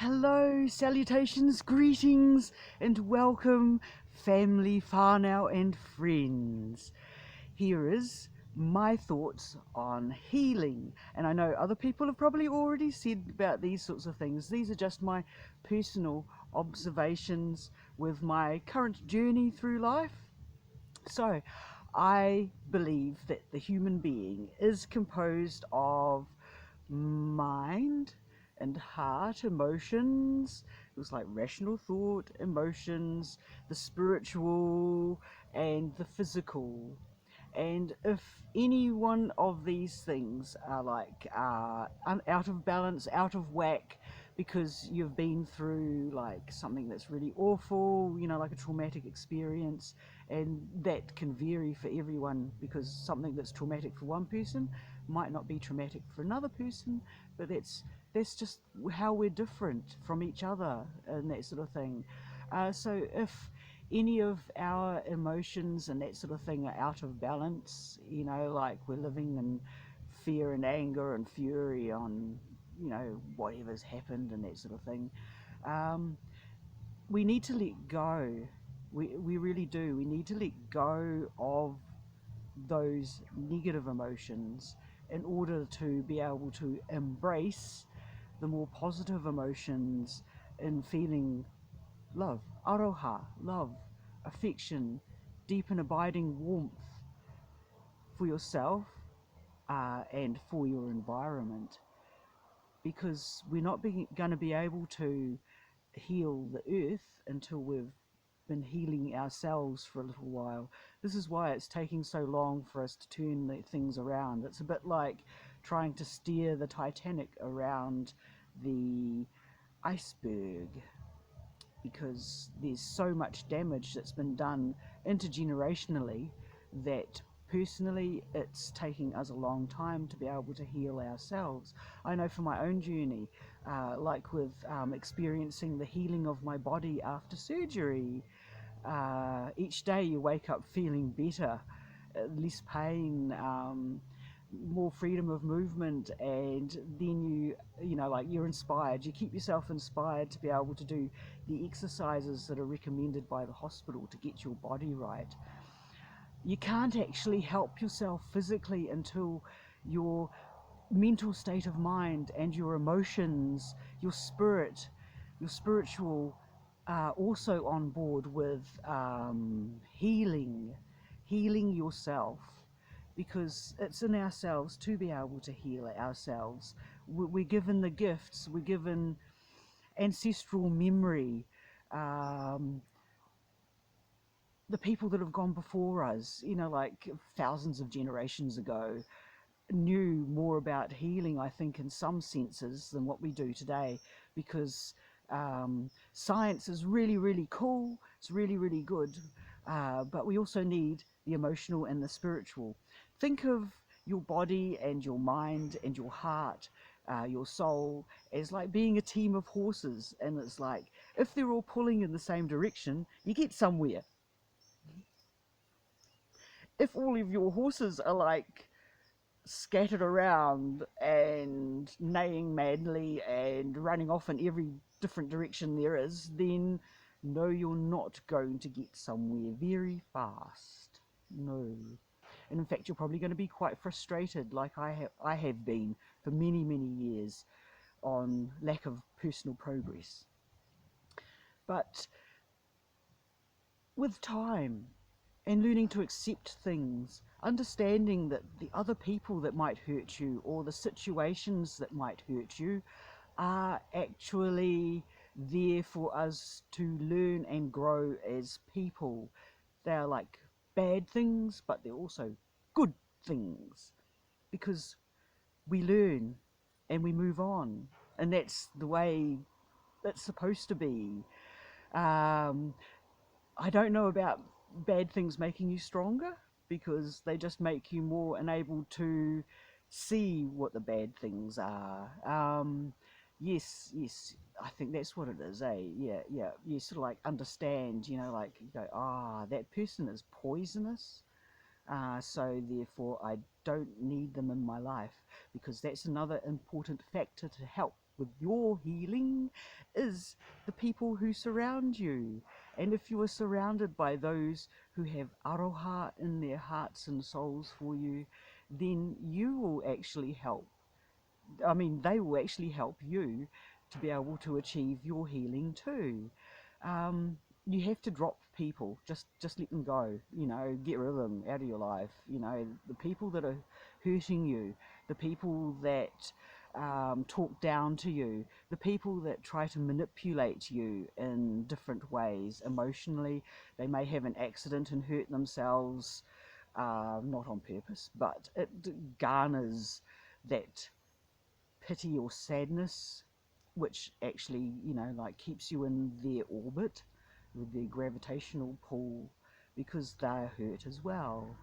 Hello, salutations, greetings, and welcome, family, whānau, and friends. Here is my thoughts on healing. And I know other people have probably already said about these sorts of things. These are just my personal observations with my current journey through life. So, I believe that the human being is composed of mind and heart, emotions. It was like rational thought, emotions, the spiritual, and the physical. And if any one of these things are out of balance, out of whack, because you've been through like something that's really awful, like a traumatic experience, and that can vary for everyone, because something that's traumatic for one person might not be traumatic for another person, but that's just how we're different from each other and that sort of thing. So if any of our emotions and that sort of thing are out of balance, like we're living in fear and anger and fury on, whatever's happened and that sort of thing, um, we need to let go. We really do. We need to let go of those negative emotions in order to be able to embrace the more positive emotions in feeling love, aroha, love, affection, deep and abiding warmth for yourself and for your environment. Because we're not going to be able to heal the earth until we've been healing ourselves for a little while. This is why it's taking so long for us to turn the things around. It's a bit like trying to steer the Titanic around the iceberg, because there's so much damage that's been done intergenerationally that personally it's taking us a long time to be able to heal ourselves. I know for my own journey, like with experiencing the healing of my body after surgery, each day you wake up feeling better, less pain, more freedom of movement, and then like you're inspired. You keep yourself inspired to be able to do the exercises that are recommended by the hospital to get your body right. You can't actually help yourself physically until your mental state of mind and your emotions, your spirit, your spiritual also on board with healing yourself, because it's in ourselves to be able to heal ourselves. We're given the gifts, we're given ancestral memory. Um, the people that have gone before us, like thousands of generations ago, knew more about healing, I think, in some senses than what we do today, because science is really, really cool, it's really, really good, but we also need the emotional and the spiritual. Think of your body and your mind and your heart, your soul, as like being a team of horses, and it's like if they're all pulling in the same direction, you get somewhere. If all of your horses are like scattered around and neighing madly and running off in every different direction there is, then no, you're not going to get somewhere very fast. No. And in fact, you're probably going to be quite frustrated, like I have been for many, many years, on lack of personal progress. But with time and learning to accept things, understanding that the other people that might hurt you or the situations that might hurt you are actually there for us to learn and grow as people. They're like bad things, but they're also good things, because we learn and we move on, and that's the way it's supposed to be. Um, I don't know about bad things making you stronger, because they just make you more enabled to see what the bad things are. Yes, yes, I think that's what it is, eh? Yeah, yeah. You sort of like understand, like you go, that person is poisonous, so therefore I don't need them in my life, because that's another important factor to help with your healing is the people who surround you. And if you are surrounded by those who have aroha in their hearts and souls for you, then you will actually help. I mean, they will actually help you to be able to achieve your healing too. Um, you have to drop people, just let them go, you know, get rid of them out of your life. You know, the people that are hurting you, the people that talk down to you, the people that try to manipulate you in different ways emotionally. They may have an accident and hurt themselves, not on purpose, but it garners that pity or sadness, which actually, you know, like keeps you in their orbit with their gravitational pull, because they're hurt as well.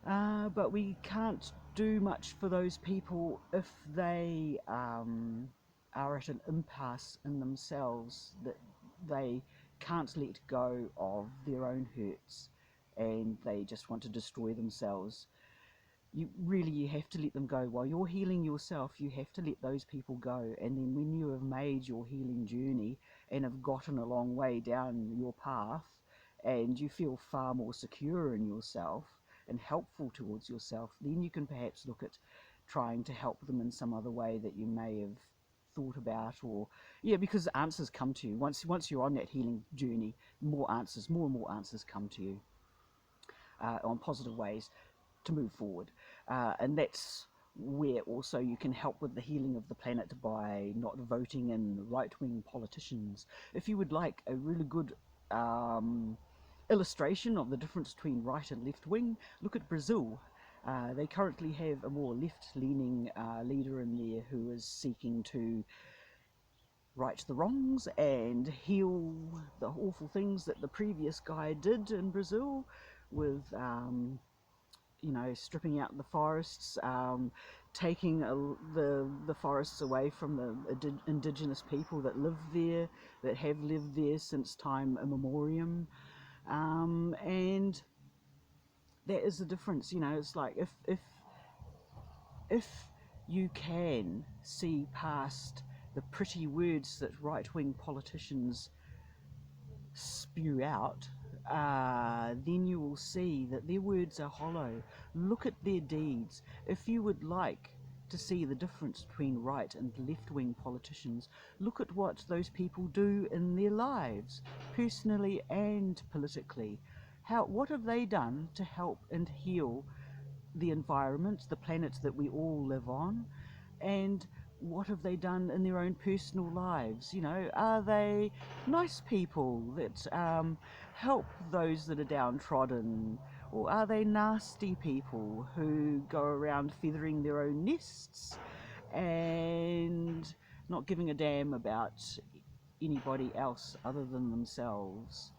But we can't do much for those people if they are at an impasse in themselves, that they can't let go of their own hurts and they just want to destroy themselves. You have to let them go. While you're healing yourself, you have to let those people go. And then when you have made your healing journey and have gotten a long way down your path, and you feel far more secure in yourself and helpful towards yourself, then you can perhaps look at trying to help them in some other way that you may have thought about. Or yeah, because answers come to you once you're on that healing journey. More and more answers come to you on positive ways to move forward. And that's where also you can help with the healing of the planet by not voting in right-wing politicians. If you would like a really good illustration of the difference between right and left wing, look at Brazil. They currently have a more left-leaning leader in there who is seeking to right the wrongs and heal the awful things that the previous guy did in Brazil with you know, stripping out the forests, taking the forests away from the indigenous people that live there, that have lived there since time immemorial. And that is the difference. You know, it's like if you can see past the pretty words that right-wing politicians spew out, then you will see that their words are hollow. Look at their deeds. If you would like to see the difference between right and left-wing politicians, look at what those people do in their lives, personally and politically. What have they done to help and heal the environment, the planet that we all live on? And what have they done in their own personal lives? You know, are they nice people that help those that are downtrodden? Or are they nasty people who go around feathering their own nests and not giving a damn about anybody else other than themselves?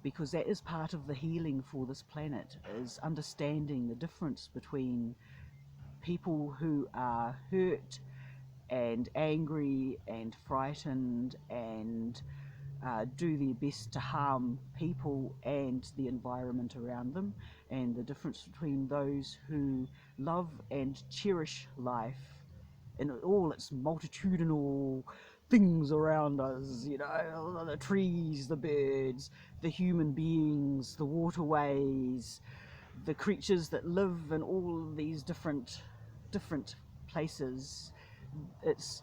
Because that is part of the healing for this planet, is understanding the difference between people who are hurt and angry and frightened and do their best to harm people and the environment around them, and the difference between those who love and cherish life in all its multitudinal things around us, you know, the trees, the birds, the human beings, the waterways, the creatures that live in all these different places. It's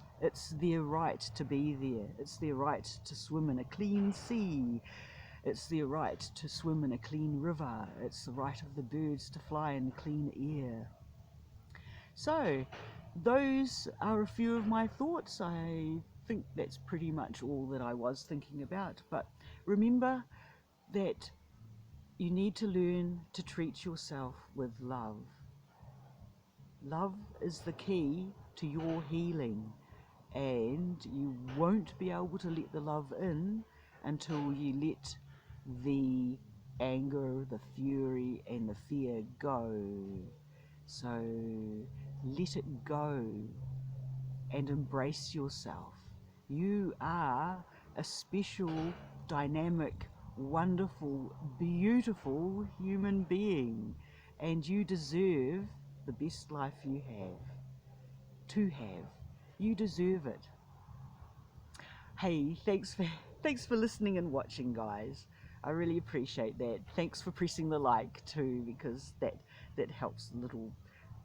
their right to be there. It's their right to swim in a clean sea. It's their right to swim in a clean river. It's the right of the birds to fly in clean air. So those are a few of my thoughts. I think that's pretty much all that I was thinking about. But remember that you need to learn to treat yourself with love. Love is the key to your healing, and you won't be able to let the love in until you let the anger, the fury, and the fear go. So let it go and embrace yourself. You are a special, dynamic, wonderful, beautiful human being, and you deserve the best life you have to have. You deserve it. Hey, thanks for listening and watching, guys. I really appreciate that. Thanks for pressing the like too, because that helps the little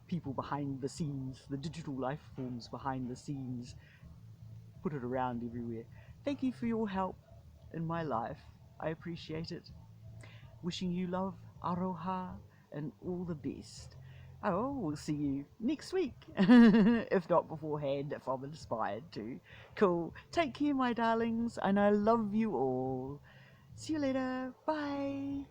people behind the scenes, the digital life forms behind the scenes, put it around everywhere. Thank you for your help in my life. I appreciate it. Wishing you love, aroha, and all the best. Oh, we'll see you next week. If not beforehand, if I'm inspired to. Cool. Take care, my darlings, and I love you all. See you later. Bye.